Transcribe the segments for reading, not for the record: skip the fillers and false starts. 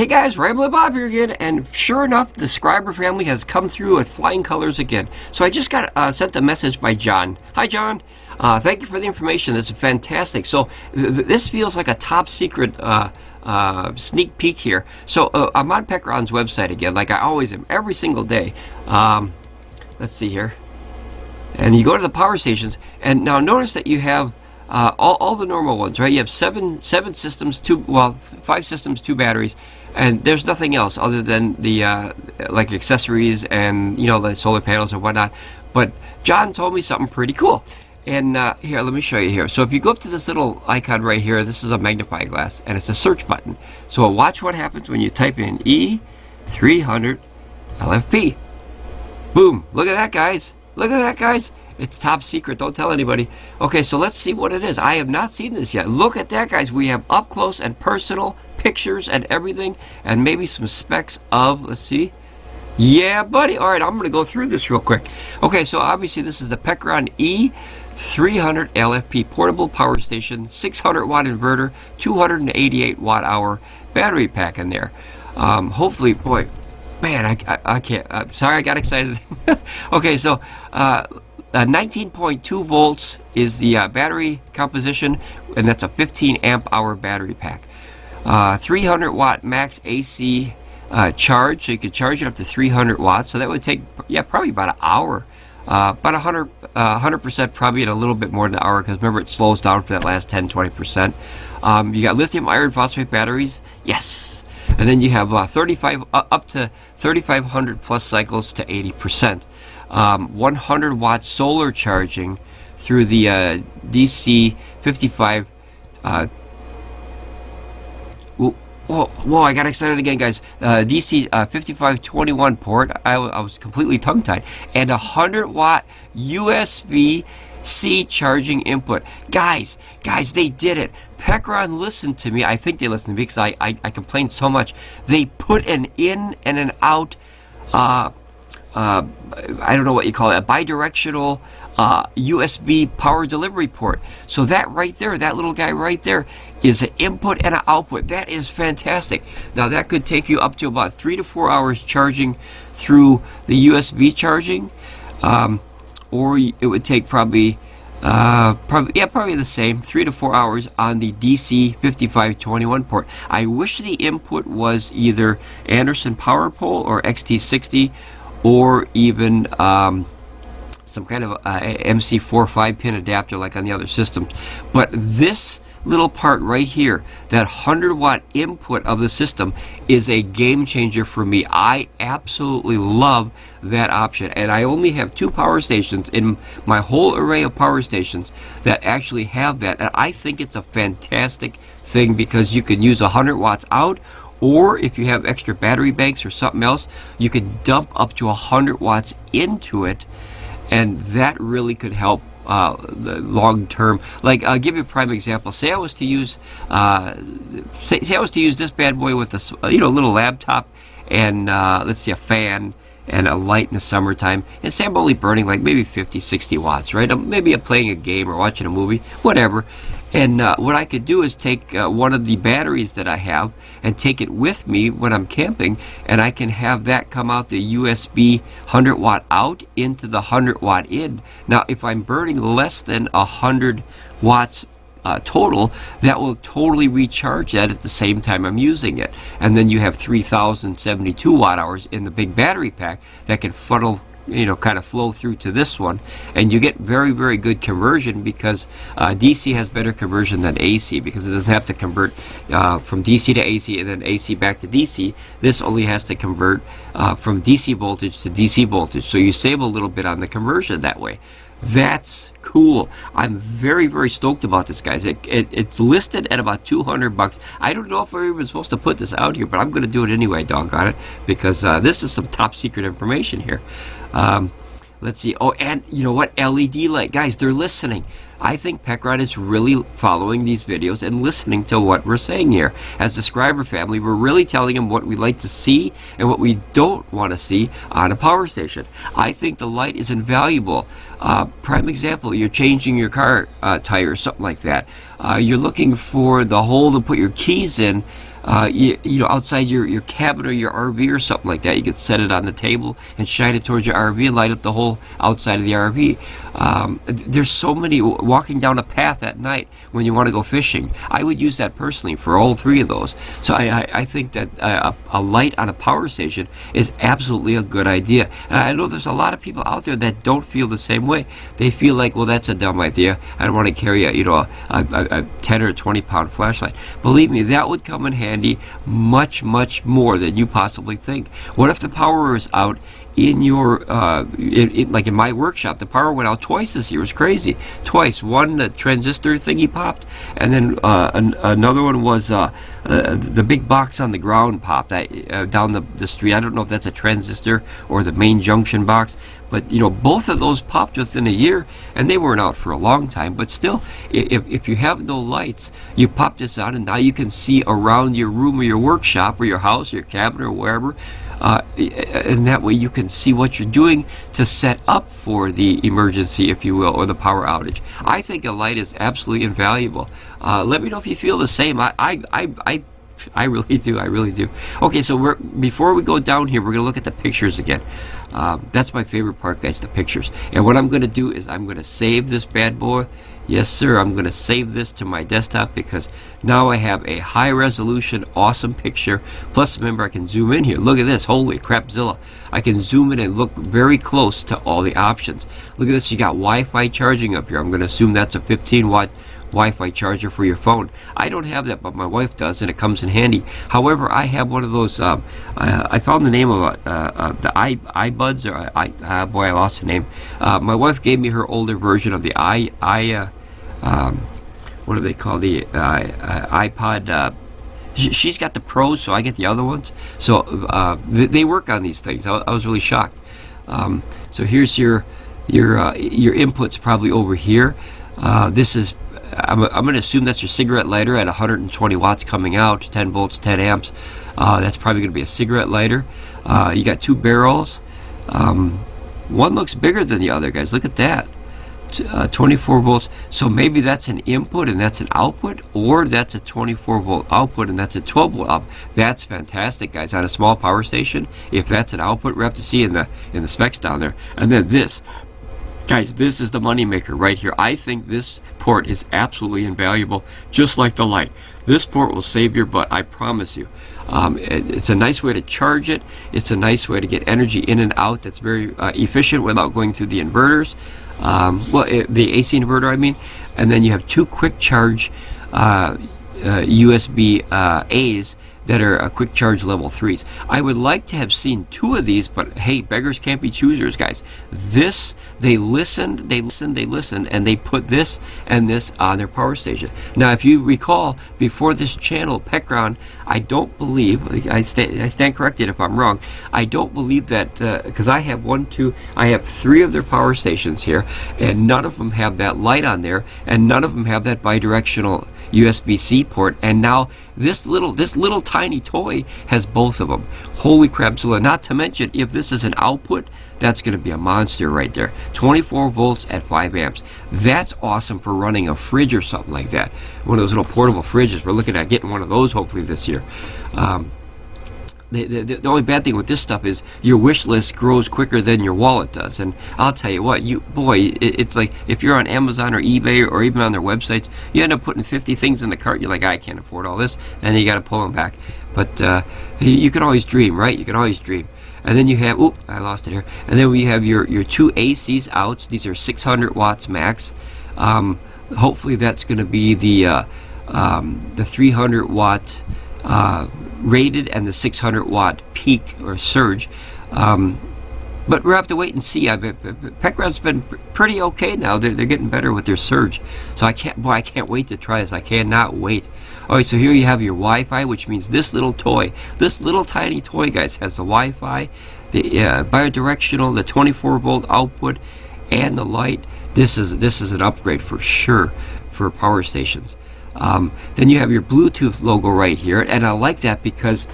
Hey guys, Ramblin Bob here again, and sure enough, the subscriber family has come through with flying colors again. So I just got sent a message by John. Hi John, thank you for the information. This is fantastic. So this feels like a top secret sneak peek here. So I'm on Pecron's website again, like I always am, every single day. Let's see here. And you go to the power stations, and now notice that you have all the normal ones, right? You have seven systems, 5 systems, 2 batteries, and there's nothing else other than the like accessories and the solar panels and whatnot. But John told me something pretty cool, and here, let me show you here. So if you go up to this little icon right here, this is a magnifying glass, and it's a search button. So watch what happens when you type in E300LFP. Boom! Look at that, guys. Look at that, guys. It's top secret. Don't tell anybody. Okay, so let's see what it is. I have not seen this yet. Look at that, guys. We have up close and personal pictures and everything, and maybe some specs of, let's see. Yeah, buddy. All right, I'm going to go through this real quick. Okay, so obviously this is the Pecron E300LFP portable power station, 600 watt inverter, 288 watt hour battery pack in there. Hopefully, boy, man, I can't. Sorry, I got excited. Okay, so 19.2 volts is the battery composition, and that's a 15 amp hour battery pack. 300 watt max AC charge, so you could charge it up to 300 watts. So that would take, probably about an hour. About 100% probably, and a little bit more than an hour, because remember it slows down for that last 10-20%. You got lithium iron phosphate batteries, yes. And then you have up to 3,500 plus cycles to 80%. 100 watt solar charging through the DC 55. Whoa, I got excited again, guys. DC 5521 port. I was completely tongue-tied. And 100 watt USB-C charging input. Guys, they did it. Pecron listened to me. I think they listened to me because I complained so much. They put an in and an out, I don't know what you call it, a bidirectional USB power delivery port. So that right there, that little guy right there, is an input and an output. That is fantastic. Now that could take you up to about 3 to 4 hours charging through the USB charging, or it would take probably the same, 3 to 4 hours on the DC 5521 port. I wish the input was either Anderson Power Pole or XT60, or even some kind of MC4 5-pin adapter like on the other systems. But this little part right here, that 100 watt input of the system, is a game changer for me. I absolutely love that option, and I only have 2 power stations in my whole array of power stations that actually have that, and I think it's a fantastic thing because you can use 100 watts out, or if you have extra battery banks or something else, you could dump up to 100 watts into it, and that really could help the long term. Like, I'll give you a prime example. Say I was to use this bad boy with a little laptop and let's see, a fan and a light in the summertime, and say I'm only burning like maybe 50-60 watts, right? Maybe I'm playing a game or watching a movie, whatever. And what I could do is take one of the batteries that I have and take it with me when I'm camping, and I can have that come out the USB 100 watt out into the 100 watt in. Now, if I'm burning less than 100 watts total, that will totally recharge that at the same time I'm using it. And then you have 3,072 watt hours in the big battery pack that can funnel, kind of flow through to this one, and you get very, very good conversion, because DC has better conversion than AC, because it doesn't have to convert from DC to AC and then AC back to DC. This only has to convert from DC voltage to DC voltage, so you save a little bit on the conversion that way. That's cool. I'm very, very stoked about this, guys. It's listed at about $200. I don't know if we're even supposed to put this out here, but I'm going to do it anyway, doggone it, because this is some top secret information here. Let's see. Oh, and you know what? LED light. Guys, they're listening. I think Pecron is really following these videos and listening to what we're saying here. As the subscriber family, we're really telling them what we like to see and what we don't want to see on a power station. I think the light is invaluable. Prime example, you're changing your car tire, something like that. You're looking for the hole to put your keys in you know, outside your cabin or your RV or something like that. You could set it on the table and shine it towards your RV and light up the whole outside of the RV. There's so many, walking down a path at night when you want to go fishing. I would use that personally for all three of those. So I think that a light on a power station is absolutely a good idea. And I know there's a lot of people out there that don't feel the same way. They feel like, well, that's a dumb idea. I don't want to carry a 10 or 20 pound flashlight. Believe me, that would come in handy much more than you possibly think. What if the power is out in your like in my workshop? The power went out twice this year. It was crazy. Twice. One, the transistor thingy popped, and then another one was the big box on the ground popped down the street. I don't know if that's a transistor or the main junction box, but you know, both of those popped within a year, and they weren't out for a long time. But still, if you have no lights, you pop this on, and now you can see around your room or your workshop or your house or your cabin or wherever. And that way you can see what you're doing to set up for the emergency, if you will, or the power outage. I think a light is absolutely invaluable. Let me know if you feel the same. I really do. I really do. Okay, so before we go down here, we're going to look at the pictures again. That's my favorite part, guys, the pictures. And what I'm going to do is I'm going to save this bad boy. Yes, sir, I'm going to save this to my desktop because now I have a high-resolution, awesome picture. Plus, remember, I can zoom in here. Look at this. Holy crapzilla. I can zoom in and look very close to all the options. Look at this. You got Wi-Fi charging up here. I'm going to assume that's a 15-watt Wi-Fi charger for your phone. I don't have that, but my wife does, and it comes in handy. However, I have one of those. I found the name of the iBuds, or boy, I lost the name. My wife gave me her older version of the what do they call the iPod? She's got the Pros, so I get the other ones. So they work on these things. I was really shocked. So here's your inputs probably over here. This is. I'm going to assume that's your cigarette lighter at 120 watts coming out, 10 volts, 10 amps. That's probably going to be a cigarette lighter. You got two barrels. One looks bigger than the other, guys. Look at that. 24 volts. So maybe that's an input and that's an output, or that's a 24 volt output and that's a 12 volt output. That's fantastic, guys. On a small power station, if that's an output, we have to see in the specs down there. And then this. Guys, this is the moneymaker right here. I think this port is absolutely invaluable, just like the light. This port will save your butt, I promise you. It's a nice way to charge it. It's a nice way to get energy in and out that's very efficient without going through the inverters. The AC inverter, I mean. And then you have two quick charge USB A's that are quick charge level 3s. I would like to have seen two of these, but hey, beggars can't be choosers, guys. This, they listened, and they put this and this on their power station. Now, if you recall, before this channel, Pecron, I don't believe, I stand corrected if I'm wrong, I don't believe that, because I have I have 3 of their power stations here, and none of them have that light on there, and none of them have that bidirectional USB-C port, and now this little tiny toy has both of them. Holy crapzilla. Not to mention, if this is an output, that's going to be a monster right there. 24 volts at 5 amps. That's awesome for running a fridge or something like that. One of those little portable fridges. We're looking at getting one of those hopefully this year. The only bad thing with this stuff is your wish list grows quicker than your wallet does. And I'll tell you what, it's like if you're on Amazon or eBay or even on their websites, you end up putting 50 things in the cart. You're like, I can't afford all this, and then you got to pull them back. But you can always dream, right? You can always dream. And then you have, I lost it here. And then we have your 2 ACs outs. These are 600 watts max. Hopefully that's going to be the 300 watt rated and the 600 watt peak or surge. But we'll have to wait and see. Pecron's been pretty okay now. They're getting better with their surge. So I can't wait to try this. I cannot wait. All right, so here you have your Wi-Fi, which means this little toy, this little tiny toy, guys, has the Wi-Fi, the bidirectional, the 24 volt output, and the light. This is an upgrade for sure for power stations. Then you have your Bluetooth logo right here, and I like that because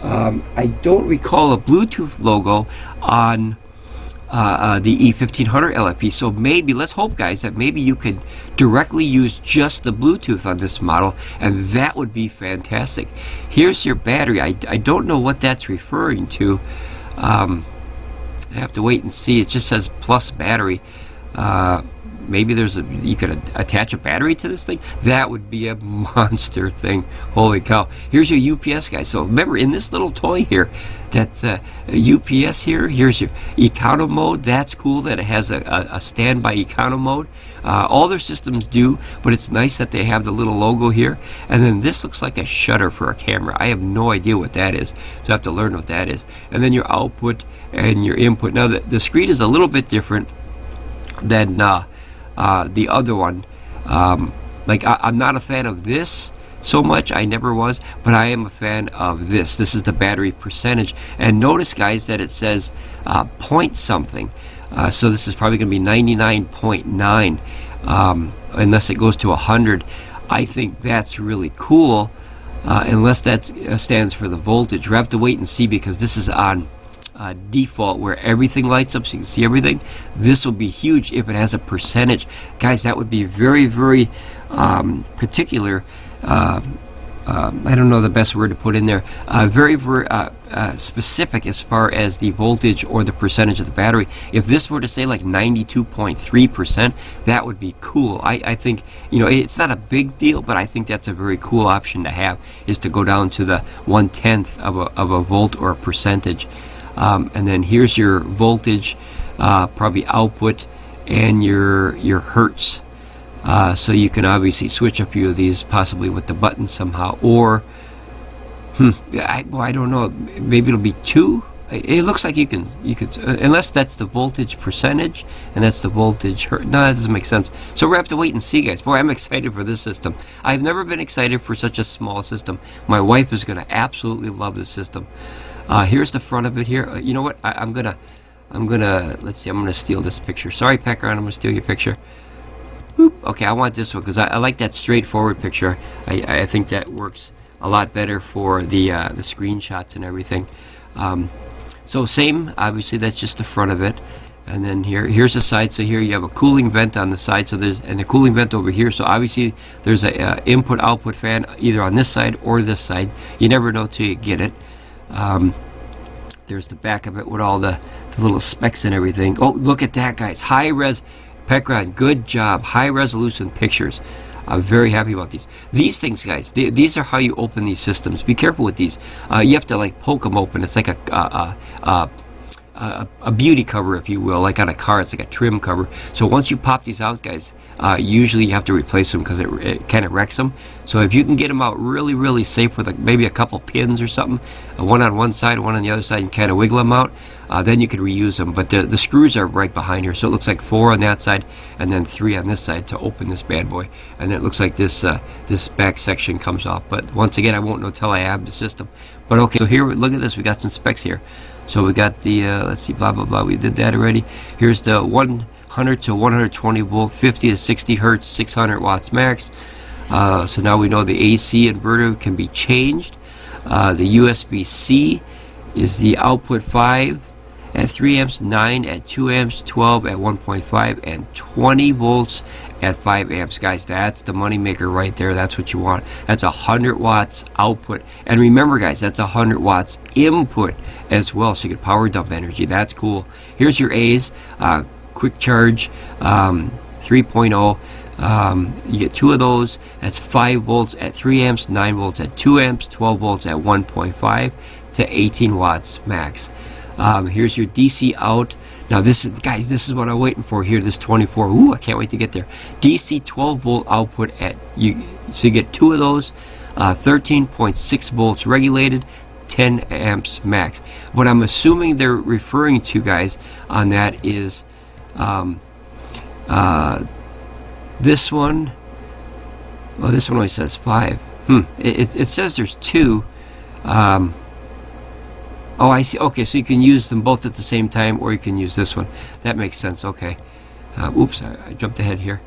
I don't recall a Bluetooth logo on the E1500LFP. So maybe, let's hope, guys, that maybe you could directly use just the Bluetooth on this model, and that would be fantastic. Here's your battery. I don't know what that's referring to. I have to wait and see. It just says plus battery. Maybe you could attach a battery to this thing. That would be a monster thing. Holy cow. Here's your UPS, guys. So remember, in this little toy here, that's a UPS here. Here's your econo mode. That's cool that it has a standby econo mode. All their systems do, but it's nice that they have the little logo here. And then this looks like a shutter for a camera. I have no idea what that is, so I have to learn what that is. And then your output and your input. Now, the screen is a little bit different than the other one. Like, I'm not a fan of this so much. I never was, but I am a fan of this. This is the battery percentage. And notice, guys, that it says point something. So this is probably going to be 99.9 unless it goes to 100. I think that's really cool, unless that stands for the voltage. We have to wait and see, because this is on default where everything lights up so you can see everything. This will be huge if it has a percentage. Guys, that would be very, very particular. I don't know the best word to put in there. Very, very specific as far as the voltage or the percentage of the battery. If this were to say like 92.3%, that would be cool. I think, you know, it's not a big deal, but I think that's a very cool option to have, is to go down to the 1/10 of a volt or a percentage. And then here's your voltage, probably output, and your hertz. So you can obviously switch a few of these, possibly with the button somehow. Or, I don't know. Maybe it'll be 2. It looks like you can, unless that's the voltage percentage and that's the voltage hertz. No, that doesn't make sense. So we have to wait and see, guys. Boy, I'm excited for this system. I've never been excited for such a small system. My wife is going to absolutely love this system. Here's the front of it here. You know what? I'm gonna, let's see, I'm gonna steal this picture. Sorry, Pecron, I'm gonna steal your picture. Boop. Okay, I want this one, because I like that straightforward picture. I think that works a lot better for the screenshots and everything. So same, obviously that's just the front of it. And then here's the side. So here you have a cooling vent on the side. So and the cooling vent over here. So obviously there's a input-output fan either on this side or this side. You never know till you get it. There's the back of it with all the little specs and everything. Oh, look at that, guys. High res. Pecron, good job. High resolution pictures. I'm very happy about these. These things, guys, these are how you open these systems. Be careful with these. You have to like poke them open. It's like a beauty cover, if you will, like on a car. It's like a trim cover. So once you pop these out, guys, usually you have to replace them because it kind of wrecks them. So if you can get them out really, really safe with maybe a couple pins or something, one on one side, one on the other side, and kind of wiggle them out, then you could reuse them. But the screws are right behind here, so it looks like 4 on that side and then 3 on this side to open this bad boy. And then it looks like this back section comes off. But once again, I won't know till I have the system. But okay, so here, look at this. We got some specs here. So we got the, let's see, blah, blah, blah. We did that already. Here's the 100 to 120 volt, 50 to 60 hertz, 600 watts max. So now we know the AC inverter can be changed. The USB-C is the output 5 at 3 amps, 9 at 2 amps, 12 at 1.5, and 20 volts at 5 amps. Guys, that's the money maker right there. That's what you want. That's 100 watts output. And remember, guys, that's 100 watts input as well, so you get power dump energy. That's cool. Here's your A's, quick charge 3.0. You get 2 of those. That's 5 volts at 3 amps, 9 volts at 2 amps, 12 volts at 1.5 to 18 watts max. Here's your DC out. Now this is, guys, this is what I'm waiting for here, this 24. Ooh, I can't wait to get there. DC 12 volt output so you get 2 of those, 13.6 volts regulated, 10 amps max. What I'm assuming they're referring to, guys, on that is this one. Oh, this one only says 5. It says there's 2. Oh, I see. Okay, so you can use them both at the same time, or you can use this one. That makes sense. Okay. Oops, I jumped ahead here.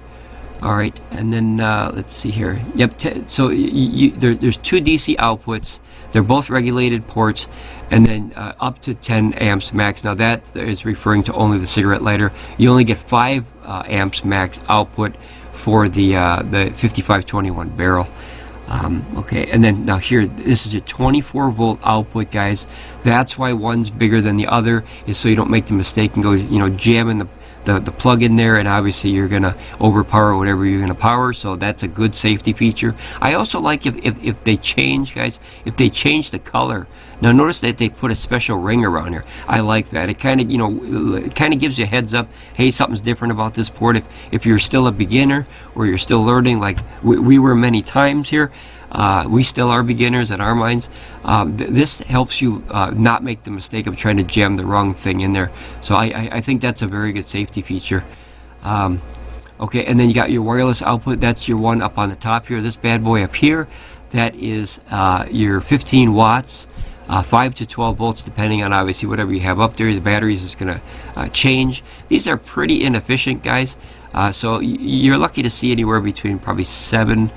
All right, and then let's see here. Yep. So there's two DC outputs. They're both regulated ports, and then up to 10 amps max. Now that is referring to only the cigarette lighter. You only get 5 amps max output for the 5521 barrel. Okay, and then now here, this is a 24 volt output, guys. That's why one's bigger than the other, is so you don't make the mistake and go, jamming the plug in there, and obviously you're gonna overpower whatever you're gonna power. So that's a good safety feature. I also like if they change, guys, if they change the color. Now notice that they put a special ring around here. I like that. It kind of it kind of gives you a heads up. Hey, something's different about this port. If you're still a beginner or you're still learning, like we were many times here. We still are beginners in our minds. This helps you not make the mistake of trying to jam the wrong thing in there. So I think that's a very good safety feature. Okay, and then you got your wireless output. That's your one up on the top here. This bad boy up here, that is your 15 watts, 5 to 12 volts, depending on obviously whatever you have up there. The batteries is going to change. These are pretty inefficient, guys. So you're lucky to see anywhere between probably 7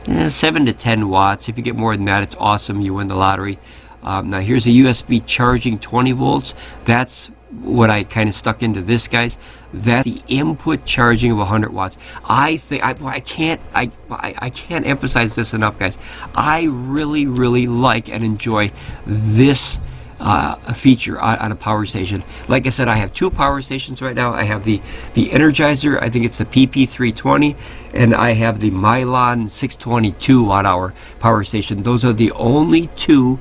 to 10 watts. If you get more than that, it's awesome. You win the lottery. Now here's a USB charging 20 volts. That's what I kind of stuck into this, guys. That's the input charging of 100 watts. I think I can't emphasize this enough, guys. I really like and enjoy this a feature on a power station. Like I said, I have 2 power stations right now. I have the Energizer, I think it's the PP320, and I have the Mylon 622 watt-hour power station. Those are the only 2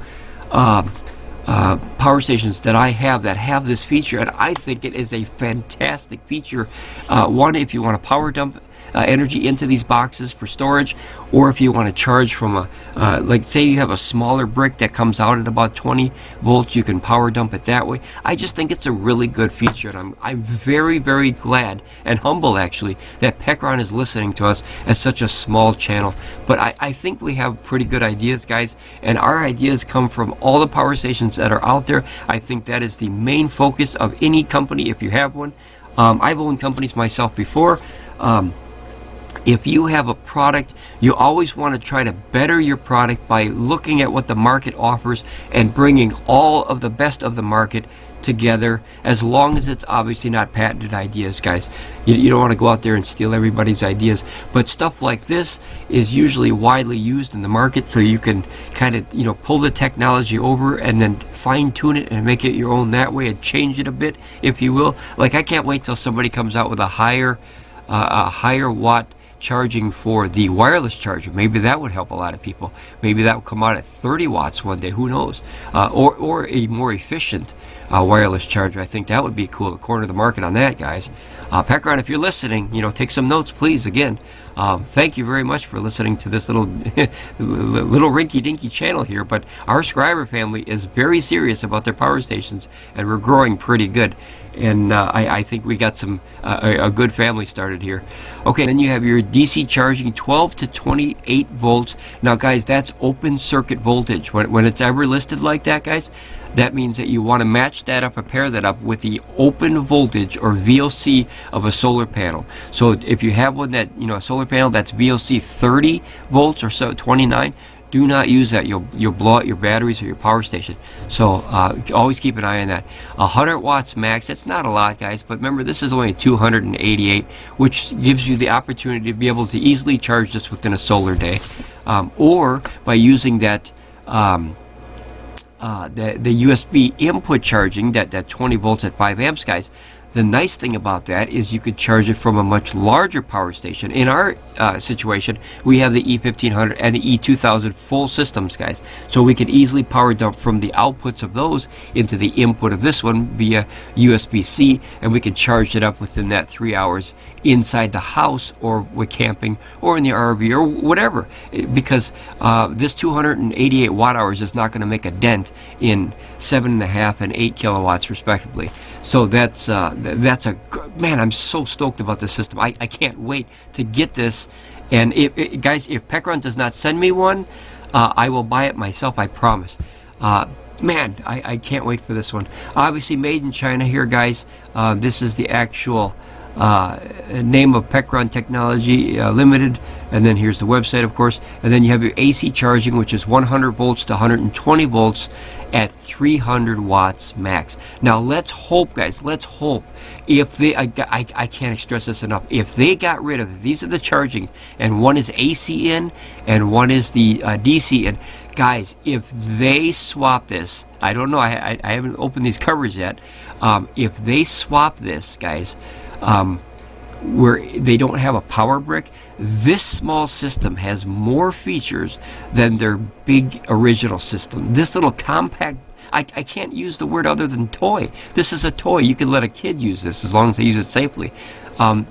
power stations that I have that have this feature, and I think it is a fantastic feature. One, if you want to power dump energy into these boxes for storage, or if you want to charge from a like say you have a smaller brick that comes out at about 20 volts, you can power dump it that way. I just think it's a really good feature, and I'm very glad and humble actually that Pecron is listening to us as such a small channel. But I think we have pretty good ideas, guys, and our ideas come from all the power stations that are out there. I think that is the main focus of any company if you have one. I've owned companies myself before. If you have a product, you always want to try to better your product by looking at what the market offers and bringing all of the best of the market together, as long as it's obviously not patented ideas, guys. You don't want to go out there and steal everybody's ideas, but stuff like this is usually widely used in the market, so you can kind of pull the technology over and then fine-tune it and make it your own that way and change it a bit, if you will. Like, I can't wait till somebody comes out with a higher watt charging for the wireless charger. Maybe that would help a lot of people. Maybe that will come out at 30 watts one day, who knows, or a more efficient wireless charger. I think that would be cool to corner the market on that, guys. Pecron, if you're listening, take some notes, please. Again, thank you very much for listening to this little rinky-dinky channel here, but our subscriber family is very serious about their power stations, and we're growing pretty good, and I think we got a good family started here. Okay, then you have your DC charging 12 to 28 volts. Now, guys, that's open circuit voltage. When it's ever listed like that, guys, that means that you want to match that up, or pair that up with the open voltage or VOC of a solar panel. So if you have one that, a solar panel that's VOC 30 volts or so, 29, do not use that. You'll blow out your batteries or your power station. So always keep an eye on that. 100 watts max, that's not a lot, guys, but remember, this is only 288, which gives you the opportunity to be able to easily charge this within a solar day, or by using that the USB input charging, that 20 volts at 5 amps, guys. The nice thing about that is you could charge it from a much larger power station. In our situation, we have the E1500 and the E2000 full systems, guys. So we could easily power dump from the outputs of those into the input of this one via USB-C, and we could charge it up within that 3 hours inside the house, or with camping, or in the RV, or whatever. Because this 288 watt hours is not going to make a dent in 7.5 and 8 kilowatts respectively. So that's man, I'm so stoked about this system. I can't wait to get this. And guys, if Pecron does not send me one, I will buy it myself, I promise. Man, I can't wait for this one. Obviously made in China here, guys. This is the actual name of Pecron Technology Limited, and then here's the website, of course, and then you have your AC charging, which is 100 volts to 120 volts at 300 watts max. Now let's hope, guys, let's hope, if they, I can't stress this enough, if they got rid of, these are the charging, and one is AC in, and one is the DC in, guys, if they swap this, I don't know, I haven't opened these covers yet, if they swap this, guys, where they don't have a power brick, this small system has more features than their big original system. This little compact, I can't use the word other than toy. This is a toy. You could let a kid use this as long as they use it safely.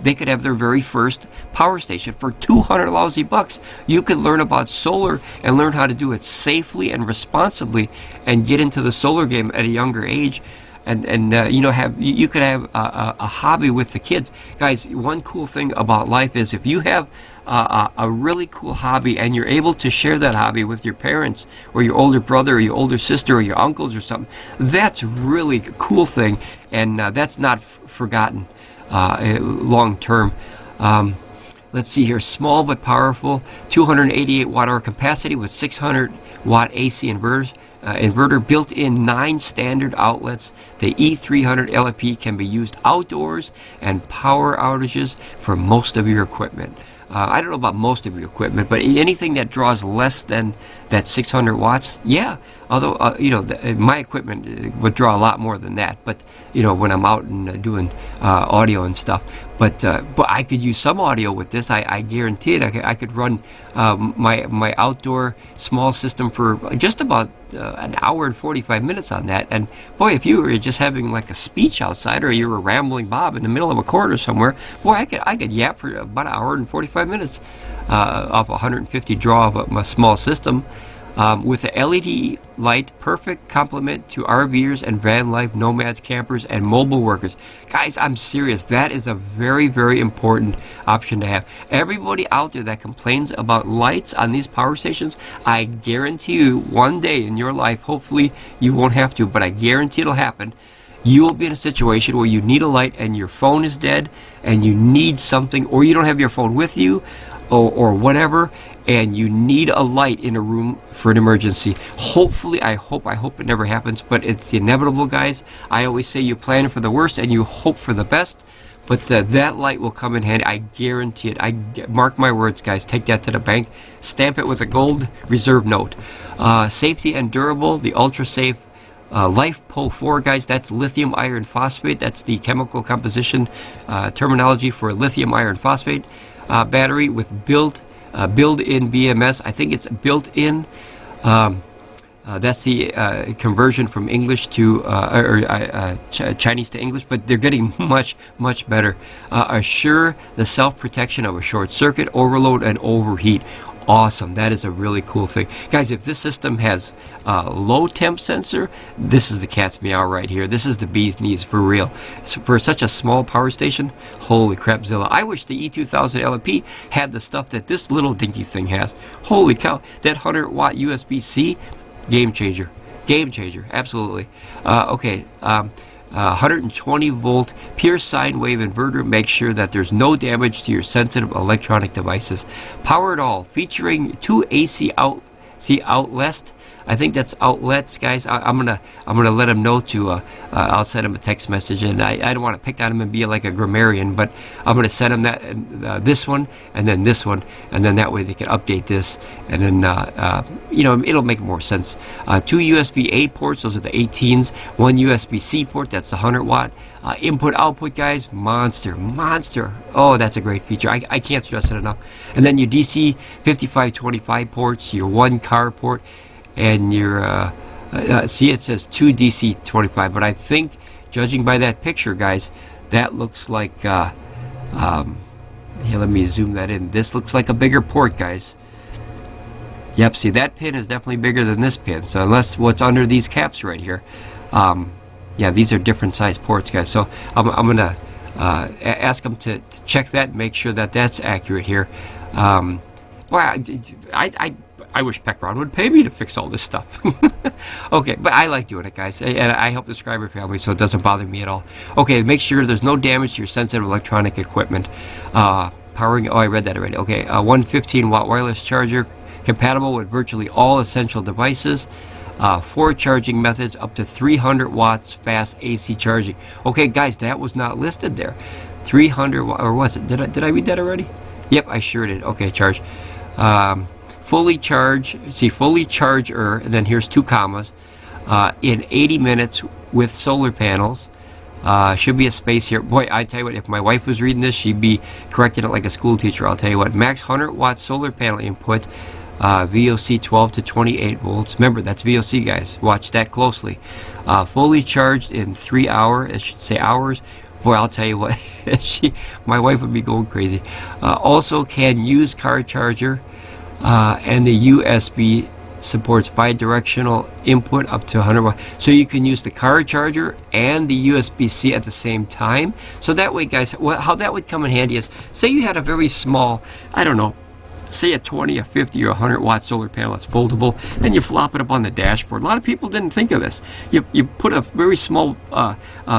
They could have their very first power station for 200 lousy bucks. You could learn about solar and learn how to do it safely and responsibly and get into the solar game at a younger age. And you know, you could have a hobby with the kids. Guys, one cool thing about life is if you have a really cool hobby and you're able to share that hobby with your parents or your older brother or your older sister or your uncles or something, that's really a cool thing, and that's not forgotten long term. Let's see here, small but powerful, 288 watt-hour capacity with 600 watt AC inverter, built-in 9 standard outlets. The E300LFP can be used outdoors and power outages for most of your equipment. I don't know about most of your equipment, but anything that draws less than that 600 watts, yeah. Although, you know, my equipment would draw a lot more than that. But, you know, when I'm out and doing audio and stuff. But I could use some audio with this. I guarantee it. I could run my outdoor small system for just about an hour and 45 minutes on that. And boy, if you were just having like a speech outside, or you were Rambling Bob in the middle of a corridor somewhere, boy, I could yap for about an hour and 45 minutes off 150 draw of a small system. With the LED light, perfect complement to RVers and van life nomads, campers, and mobile workers. Guys, I'm serious. That is a very, very important option to have. Everybody out there that complains about lights on these power stations, I guarantee you one day in your life, hopefully you won't have to, but I guarantee it'll happen. You will be in a situation where you need a light and your phone is dead and you need something, or you don't have your phone with you, or whatever, and you need a light in a room for an emergency. Hopefully, I hope it never happens, but it's inevitable, guys. I always say you plan for the worst and you hope for the best, but that light will come in handy. I guarantee it. Mark my words, guys. Take that to the bank. Stamp it with a gold reserve note. Safety and durable, the ultra safe LiFePO 4, guys, that's lithium iron phosphate. That's the chemical composition terminology for lithium iron phosphate battery with built-in BMS. I think it's built-in. That's the conversion from English to Chinese to English, but they're getting much, much better. Assure the self-protection of a short circuit, overload, and overheat. Awesome. That is a really cool thing. Guys, if this system has low temp sensor, this is the cat's meow right here. This is the bee's knees for real. So for such a small power station, holy crapzilla. I wish the E2000LFP had the stuff that this little dinky thing has. Holy cow. That 100 watt USB-C, game changer. Game changer. Absolutely. Okay. 120 volt pure sine wave inverter makes sure that there's no damage to your sensitive electronic devices. Power it all, featuring 2 AC outlets. I think that's outlets, guys. I'm gonna let him know to. I'll send him a text message, and I don't want to pick on him and be like a grammarian, but I'm gonna send him that this one and then this one, and then that way they can update this, and then you know, it'll make more sense. 2 USB-A ports, those are the 18s. 1 USB-C port, that's the 100 watt. Input output, guys, monster. Oh, that's a great feature. I can't stress it enough. And then your DC 5525 ports, your 1 car port, and your see, it says 2 DC 25, but I think, judging by that picture, guys, that looks like here, let me zoom that in. This looks like a bigger port, guys. Yep, see, that pin is definitely bigger than this pin, so unless what's under these caps right here, yeah, these are different size ports, guys. So I'm gonna ask them to check that, make sure that that's accurate here. Well, I wish Pecron would pay me to fix all this stuff. Okay, but I like doing it, guys, and I help the subscriber family, so it doesn't bother me at all. Okay, make sure there's no damage to your sensitive electronic equipment. Powering, oh, I read that already. Okay, 115-watt wireless charger, compatible with virtually all essential devices. 4 charging methods, up to 300 watts fast AC charging. Okay, guys, that was not listed there. 300, or was it? Did I read that already? Yep, I sure did. Okay, charge. Fully charge, see, fully charger, and then here's 2 commas, in 80 minutes with solar panels. Should be a space here. Boy, I tell you what, if my wife was reading this, she'd be correcting it like a school teacher. I'll tell you what, max 100-watt solar panel input, VOC 12 to 28 volts. Remember, that's VOC, guys. Watch that closely. Fully charged in 3 hours, it should say hours. Boy, I'll tell you what, my wife would be going crazy. Also can use car charger, and the USB supports bi-directional input up to 100 watts. So you can use the car charger and the USB-C at the same time. So that way, guys, how that would come in handy is, say you had a very small, I don't know, say a 20, a 50, or 100-watt solar panel that's foldable, and you flop it up on the dashboard. A lot of people didn't think of this. You put a very small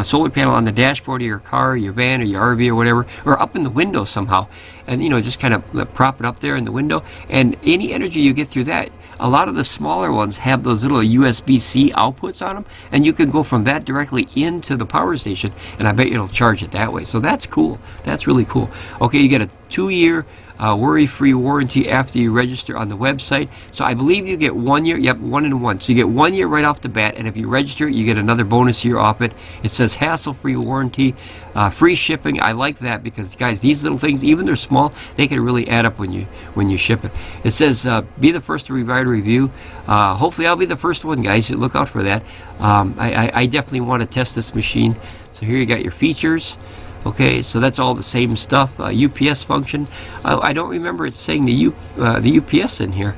solar panel on the dashboard of your car, your van, or your RV, or whatever, or up in the window somehow, and just kind of prop it up there in the window, and any energy you get through that, a lot of the smaller ones have those little USB-C outputs on them, and you can go from that directly into the power station, and I bet it'll charge it that way. So that's cool. That's really cool. Okay, you get a 2-year worry-free warranty after you register on the website. So I believe you get 1 year. Yep, 1 and 1. So you get 1 year right off the bat, and if you register, you get another bonus year off it. It says hassle-free warranty, free shipping. I like that because, guys, these little things, even they're small, they can really add up when you ship it. It says be the first to write a review. Hopefully, I'll be the first one, guys. Look out for that. I definitely want to test this machine. So here you got your features. Okay, so that's all the same stuff. UPS function. I don't remember it saying the UPS in here,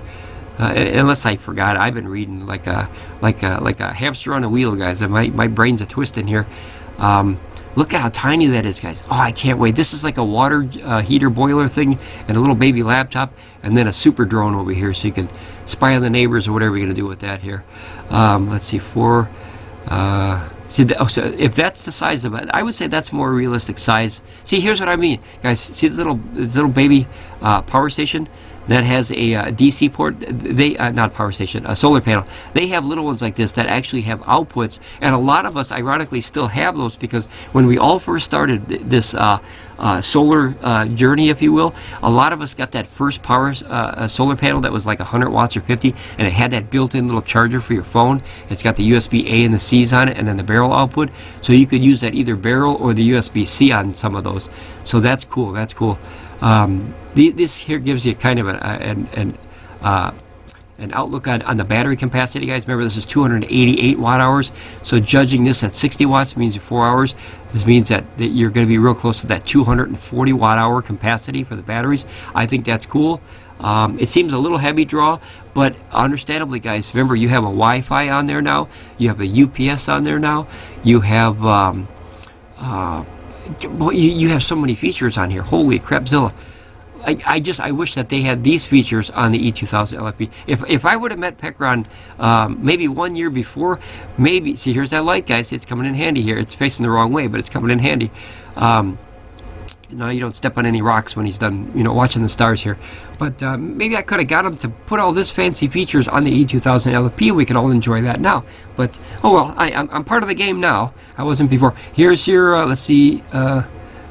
unless I forgot. I've been reading like a hamster on a wheel, guys. And my brain's a twist in here. Look at how tiny that is, guys. Oh, I can't wait. This is like a water heater boiler thing, and a little baby laptop, and then a super drone over here, so you can spy on the neighbors or whatever you're gonna do with that here. Let's see, 4. So if that's the size of it, I would say that's more realistic size. See, here's what I mean, guys. See this little baby power station that has a DC port? Not power station, a solar panel. They have little ones like this that actually have outputs, and a lot of us, ironically, still have those because when we all first started this solar journey, if you will, a lot of us got that first power solar panel that was like 100 watts or 50, and it had that built-in little charger for your phone. It's got the USB-A and the C's on it, and then the barrel output, so you could use that either barrel or the USB-C on some of those. So that's cool. That's cool. This here gives you kind of an outlook on the battery capacity, guys. Remember, this is 288 watt hours. So judging this at 60 watts means 4 hours. This means that you're going to be real close to that 240 watt hour capacity for the batteries. I think that's cool. It seems a little heavy draw, but understandably, guys, remember you have a Wi-Fi on there now. You have a UPS on there now. You have you have so many features on here. Holy crapzilla. I wish that they had these features on the E300LFP. If I would have met Pecron maybe 1 year before, maybe, see, here's that light, guys. It's coming in handy here. It's facing the wrong way, but it's coming in handy. Now you don't step on any rocks when he's done, watching the stars here. But maybe I could have got him to put all this fancy features on the E2000LFP. We could all enjoy that now. But, oh well, I'm part of the game now. I wasn't before. Here's your, let's see,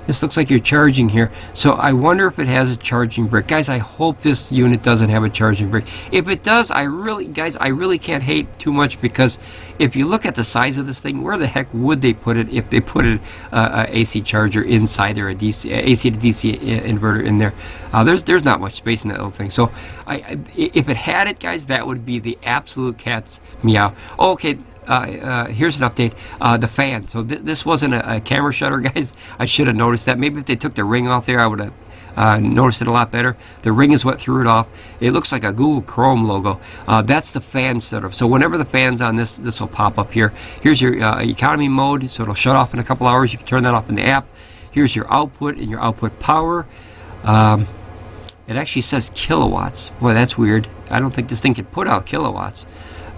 this looks like you're charging here. So I wonder if it has a charging brick. Guys, I hope this unit doesn't have a charging brick. If it does, I really can't hate too much, because if you look at the size of this thing, where the heck would they put it if they put an AC charger inside there, a DC, AC to DC inverter in there? There's not much space in that little thing. So if it had it, guys, that would be the absolute cat's meow. Oh, okay. Here's an update. The fan. So this wasn't a camera shutter, guys. I should have noticed that. Maybe if they took the ring off there, I would have noticed it a lot better. The ring is what threw it off. It looks like a Google Chrome logo. That's the fan setup. So whenever the fan's on, this will pop up here. Here's your economy mode. So it'll shut off in a couple hours. You can turn that off in the app. Here's your output and your output power. it actually says kilowatts. Boy, that's weird. I don't think this thing can put out kilowatts.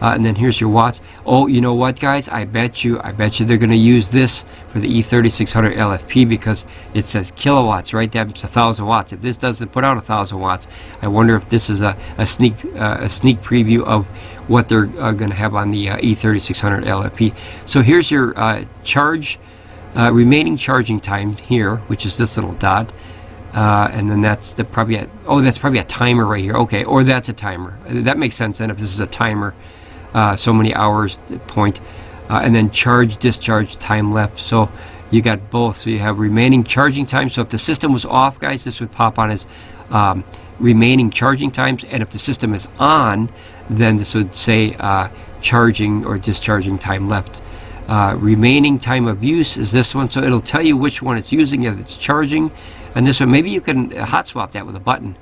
And then here's your watts. Oh, you know what, guys? I bet you they're going to use this for the E3600LFP because it says kilowatts, right? That's 1,000 watts. If this doesn't put out 1,000 watts, I wonder if this is a sneak preview of what they're going to have on the E3600LFP. So here's your remaining charging time here, which is this little dot. And then that's probably a timer right here. Okay, or that's a timer. That makes sense then if this is a timer. So many hours point, and then charge, discharge, time left. So you got both. So you have remaining charging time. So if the system was off, guys, this would pop on as remaining charging times, and if the system is on, then this would say charging or discharging time left. Remaining time of use is this one, so it'll tell you which one it's using if it's charging. And this one, maybe you can hot swap that with a button.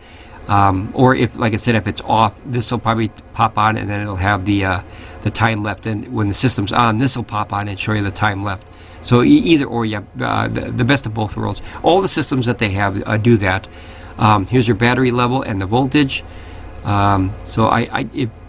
Or if, like I said, if it's off, this will probably pop on, and then it'll have the time left. And when the system's on, this will pop on and show you the time left. So either or, yeah, the best of both worlds. All the systems that they have do that. Here's your battery level and the voltage. So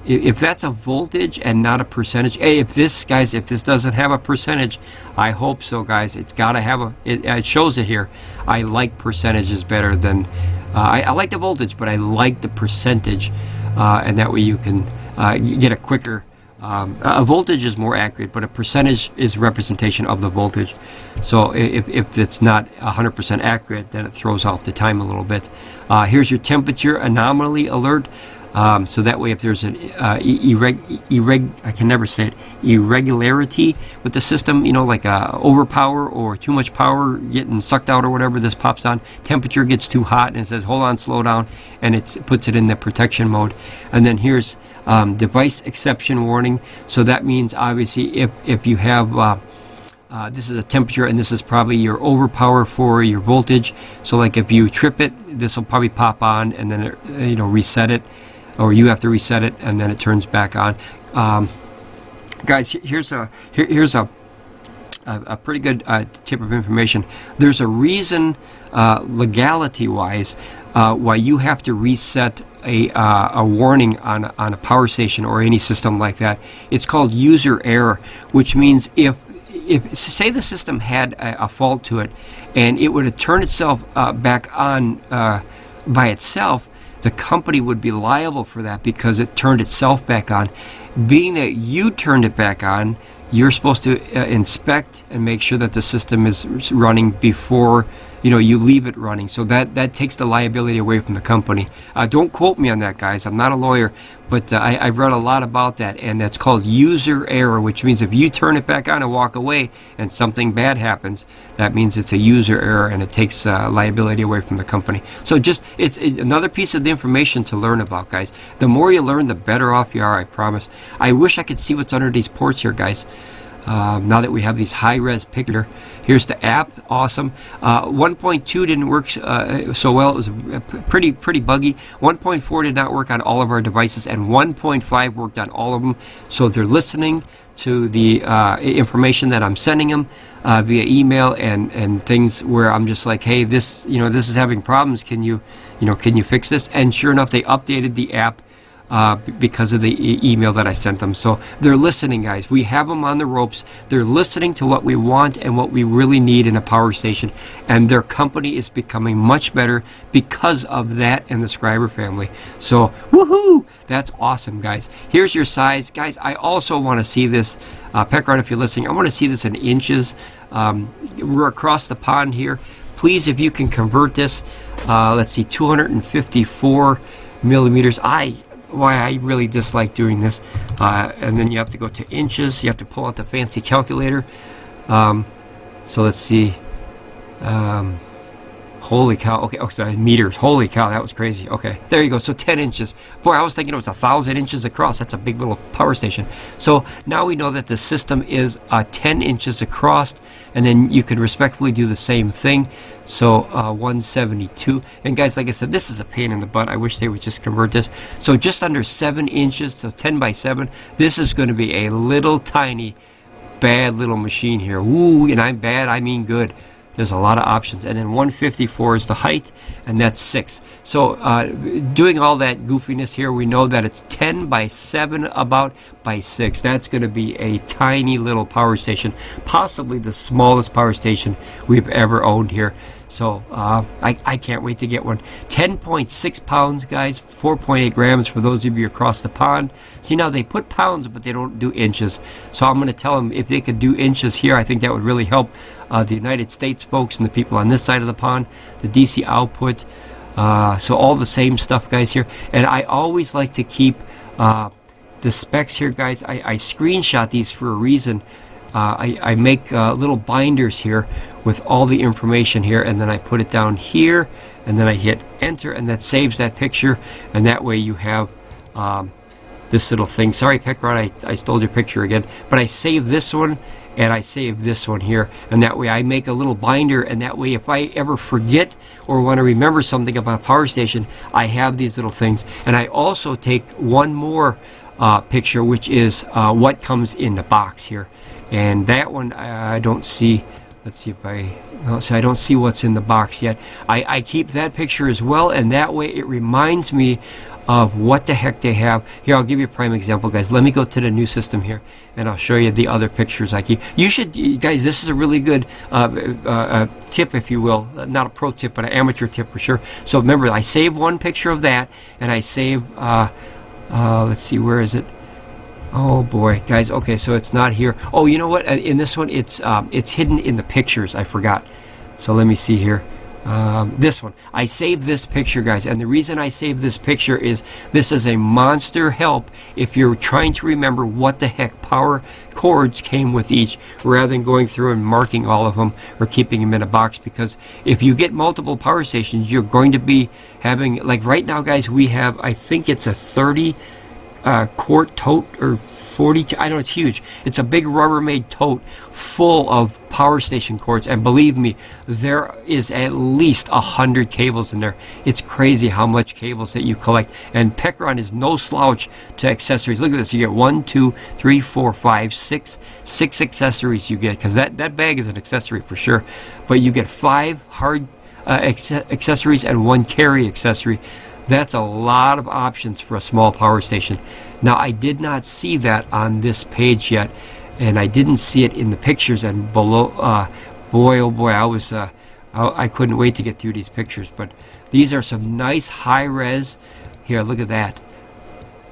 if that's a voltage and not a percentage, hey, if this doesn't have a percentage, I hope so, guys. It's got to have it shows it here. I like percentages better than I like the voltage, but I like the percentage, and that way you can get a quicker. A voltage is more accurate, but a percentage is representation of the voltage. So if it's not 100% accurate, then it throws off the time a little bit. Here's your temperature anomaly alert. So that way, if there's an I can never say it, irregularity with the system, you know, like overpower or too much power getting sucked out or whatever, this pops on. Temperature gets too hot and it says, hold on, slow down, and it puts it in the protection mode. And then here's device exception warning. So that means, obviously, if you have this is a temperature, and this is probably your overpower for your voltage. So like if you trip it, this will probably pop on, and then it, reset it, or you have to reset it, and then it turns back on. Guys, here's a pretty good tip of information. There's a reason, legality-wise, why you have to reset a warning on a power station or any system like that. It's called user error, which means if say the system had a fault to it and it would have turned itself back on by itself, the company would be liable for that because it turned itself back on. Being that you turned it back on, you're supposed to inspect and make sure that the system is running before you leave it running. So that takes the liability away from the company. Don't quote me on that, guys. I'm not a lawyer, but I've read a lot about that, and that's called user error, which means if you turn it back on and walk away and something bad happens, that means it's a user error, and it takes liability away from the company. So it's another piece of the information to learn about, guys. The more you learn, the better off you are, I promise. I wish I could see what's under these ports here, guys. Now that we have these high-res picture. Here's the app, awesome. 1.2 didn't work so well. It was pretty buggy. 1.4 did not work on all of our devices, and 1.5 worked on all of them. So they're listening to the information that I'm sending them via email and things where I'm just like, hey, this is having problems. Can you fix this? And sure enough, they updated the app because of the email that I sent them. So they're listening, guys. We have them on the ropes. They're listening to what we want and what we really need in a power station, and their company is becoming much better because of that and the Scriber family. So woohoo, that's awesome, guys. Here's your size, guys. I also want to see this, Pecron, if you're listening, I want to see this in inches. We're across the pond here. Please, if you can convert this, let's see, 254 millimeters. I really dislike doing this. And then you have to go to inches. You have to pull out the fancy calculator. So let's see. Holy cow. Okay, sorry, meters. Holy cow, that was crazy. Okay, there you go. So 10 inches. Boy, I was thinking it was 1,000 inches across. That's a big little power station. So now we know that the system is 10 inches across, and then you could respectfully do the same thing. So 172. And guys, like I said, this is a pain in the butt. I wish they would just convert this. So just under 7 inches, so 10 by 7. This is going to be a little tiny, bad little machine here. Ooh, and I'm bad, I mean good. There's a lot of options. And then 154 is the height, and that's 6. So doing all that goofiness here, we know that it's 10 by 7 about by 6. That's going to be a tiny little power station, possibly the smallest power station we've ever owned here. So I can't wait to get one. 10.6 pounds, guys, 4.8 grams for those of you across the pond. See, now they put pounds, but they don't do inches. So I'm going to tell them if they could do inches here, I think that would really help the United States folks and the people on this side of the pond. The DC output. So all the same stuff, guys, here. And I always like to keep the specs here, guys. I screenshot these for a reason. I make little binders here with all the information here, and then I put it down here, and then I hit enter, and that saves that picture, and that way you have this little thing. Sorry, Pecron, I stole your picture again, but I saved this one, and I saved this one here, and that way I make a little binder, and that way if I ever forget or want to remember something about a power station, I have these little things. And I also take one more picture, which is what comes in the box here. And that one I don't see. Let's see if I don't see what's in the box yet. I keep that picture as well, and that way it reminds me of what the heck they have. Here, I'll give you a prime example, guys. Let me go to the new system here, and I'll show you the other pictures I keep. You should, guys, this is a really good tip, if you will. Not a pro tip, but an amateur tip for sure. So remember, I save one picture of that, and I save, let's see, where is it? Oh boy, guys. Okay, so it's not here. Oh, you know what? In this one, it's hidden in the pictures. I forgot. So let me see here. This one. I saved this picture, guys, and the reason I saved this picture is this is a monster help if you're trying to remember what the heck power cords came with each, rather than going through and marking all of them or keeping them in a box. Because if you get multiple power stations, you're going to be having, like right now, guys, we have, I think it's a 30 quart tote, or 40, I don't know, it's huge. It's a big Rubbermaid tote full of power station cords, and believe me, there is at least 100 cables in there. It's crazy how much cables that you collect, and Pecron is no slouch to accessories. Look at this. You get 1, 2, 3, 4, 5, 6 accessories you get, because that bag is an accessory for sure, but you get 5 hard accessories and 1 carry accessory. That's a lot of options for a small power station. Now, I did not see that on this page yet, and I didn't see it in the pictures. And below, boy, oh boy, I couldn't wait to get through these pictures. But these are some nice high res. Here, look at that.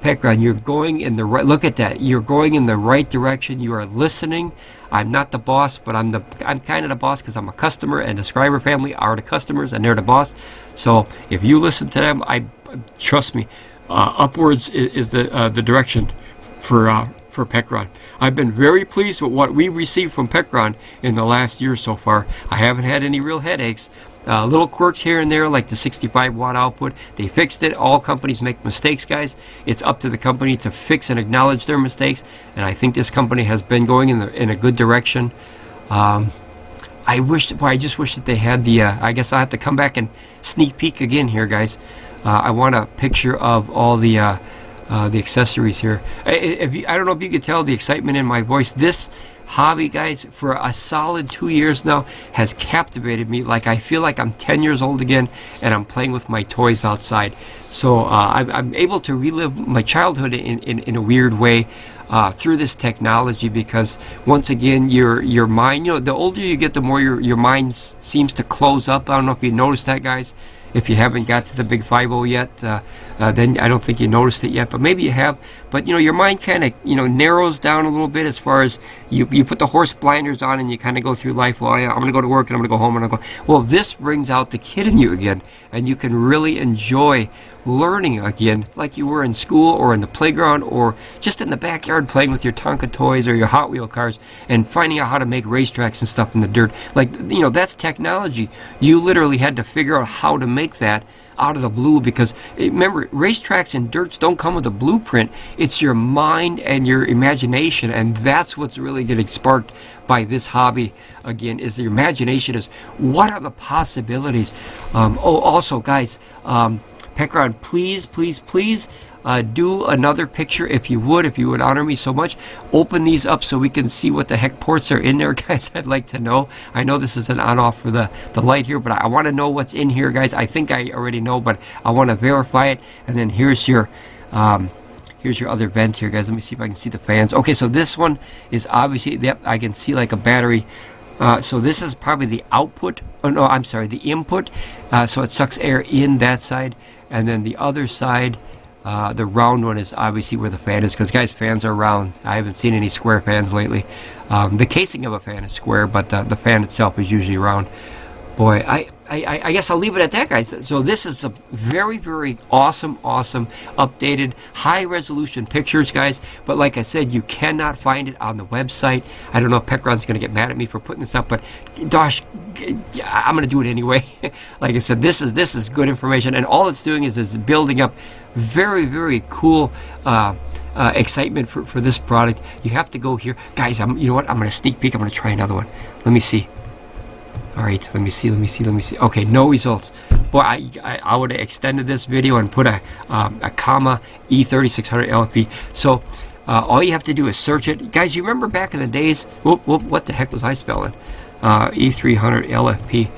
Pecron, you're going in the right. Look at that. You're going in the right direction. You are listening. I'm not the boss, but I'm kind of the boss, because I'm a customer, and the Scriber family are the customers, and they're the boss. So if you listen to them, trust me, upwards is the direction for Pecron. I've been very pleased with what we received from Pecron in the last year so far. I haven't had any real headaches. Little quirks here and there, like the 65 watt output. They fixed it. All companies make mistakes, guys. It's up to the company to fix and acknowledge their mistakes, and I think this company has been going in a good direction. I just wish that they had the, I guess I'll have to come back and sneak peek again here, guys. I want a picture of all the accessories here. I don't know if you could tell the excitement in my voice. This hobby, guys, for a solid 2 years now has captivated me. Like, I feel like I'm 10 years old again, and I'm playing with my toys outside. So I'm able to relive my childhood in a weird way through this technology, because once again, your mind, you know, the older you get, the more your mind seems to close up. I don't know if you noticed that, guys. If you haven't got to the big 5-0 yet, then I don't think you noticed it yet, but maybe you have. But, you know, your mind kind of, you know, narrows down a little bit, as far as you put the horse blinders on and you kind of go through life. Well, I'm going to go to work, and I'm going to go home, and I'm going to go. Well, this brings out the kid in you again, and you can really enjoy learning again, like you were in school or in the playground or just in the backyard playing with your Tonka toys or your Hot Wheel cars, and finding out how to make racetracks and stuff in the dirt. Like, you know, that's technology. You literally had to figure out how to make that out of the blue, because remember, racetracks and dirts don't come with a blueprint. It's your mind and your imagination, and that's what's really getting sparked by this hobby again, is your imagination. Is what are the possibilities. Also, guys, Pecron, please do another picture if you would honor me so much. Open these up so we can see what the heck ports are in there, guys. I'd like to know. I know this is an on-off for the light here, but I want to know what's in here, guys. I think I already know, but I want to verify it. And then here's your other vent here, guys. Let me see if I can see the fans. Okay, so this one is obviously, yep, I can see like a battery. So this is probably the output. Oh no, I'm sorry, the input. So it sucks air in that side, and then the other side, the round one, is obviously where the fan is. Because guys, fans are round. I haven't seen any square fans lately. The casing of a fan is square, but the fan itself is usually round. Boy, I guess I'll leave it at that, guys. So this is a very, very awesome, updated, high-resolution pictures, guys. But like I said, you cannot find it on the website. I don't know if Pecron's going to get mad at me for putting this up, but gosh, I'm going to do it anyway. Like I said, this is good information, and all it's doing is building up very, very cool excitement for this product. You have to go here, guys. You know what? I'm going to sneak peek. I'm going to try another one. Let me see. All right, let me see. Okay, no results. Boy, I would have extended this video and put a comma E3600LFP. So all you have to do is search it, guys. You remember back in the days? What the heck was I spelling? E300LFP.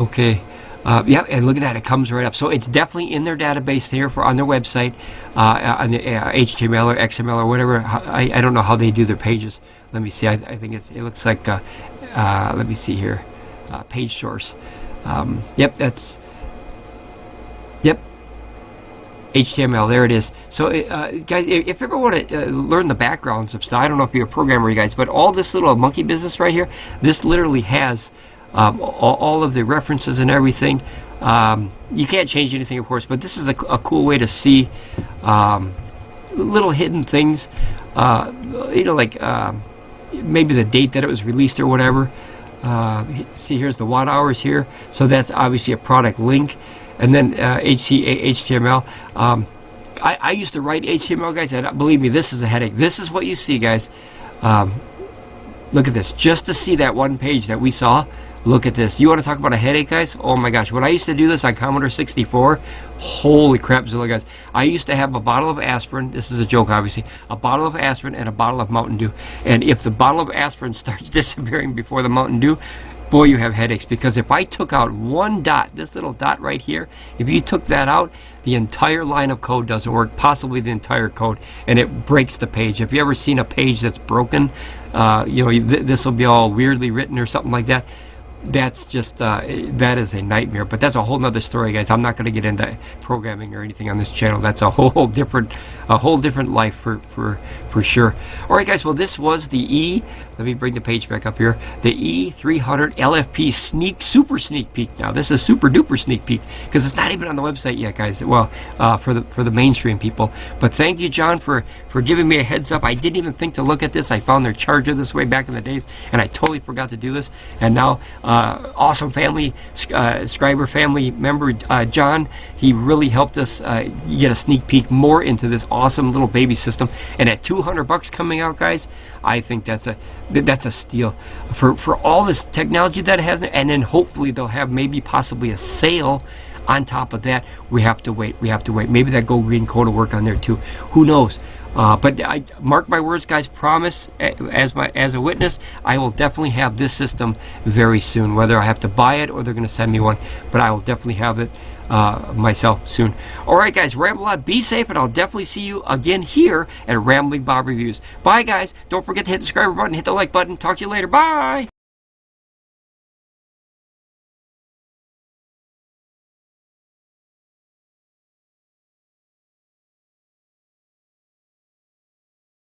Okay. Yeah, and look at that. It comes right up. So it's definitely in their database here on their website, on the HTML or XML or whatever. I don't know how they do their pages. Let me see. I think it looks like. Let me see here. Page source. Yep, that's. Yep. HTML, there it is. So, guys, if you ever want to learn the backgrounds of stuff, I don't know if you're a programmer, you guys, but all this little monkey business right here, this literally has all of the references and everything. You can't change anything, of course, but this is a cool way to see little hidden things. You know, like maybe the date that it was released or whatever. See, here's the watt hours here, so that's obviously a product link. And then HTML. I used to write HTML, guys, and believe me, this is a headache. This is what you see, guys. Look at this. Just to see that one page that we saw, look at this. You want to talk about a headache, guys? Oh my gosh. When I used to do this on Commodore 64, holy crap, Zilla, guys. I used to have a bottle of aspirin. This is a joke, obviously. A bottle of aspirin and a bottle of Mountain Dew. And if the bottle of aspirin starts disappearing before the Mountain Dew, boy, you have headaches. Because if I took out one dot, this little dot right here, if you took that out, the entire line of code doesn't work, possibly the entire code, and it breaks the page. If you ever seen a page that's broken, you know, this will be all weirdly written or something like that. That's just that is a nightmare. But that's a whole nother story, guys. I'm not going to get into programming or anything on this channel. That's a whole different life for sure. All right, guys. Well, this was the let me bring the page back up here. The E300LFP super sneak peek. Now this is super duper sneak peek because it's not even on the website yet, guys. Well, for the mainstream people. But thank you, John, for giving me a heads up. I didn't even think to look at this. I found their charger this way back in the days, and I totally forgot to do this. And now. Awesome family subscriber family member John, he really helped us get a sneak peek more into this awesome little baby system. And at $200 coming out, guys, I think that's a steal for all this technology that it has. And then hopefully they'll have maybe possibly a sale on top of that. We have to wait. Maybe that Go Green code will work on there too. Who knows? But I mark my words, guys. Promise, as a witness, I will definitely have this system very soon. Whether I have to buy it or they're going to send me one, but I will definitely have it myself soon. All right, guys. Ramble on. Be safe, and I'll definitely see you again here at Ramblin Bob Reviews. Bye, guys. Don't forget to hit the subscribe button, hit the like button. Talk to you later. Bye.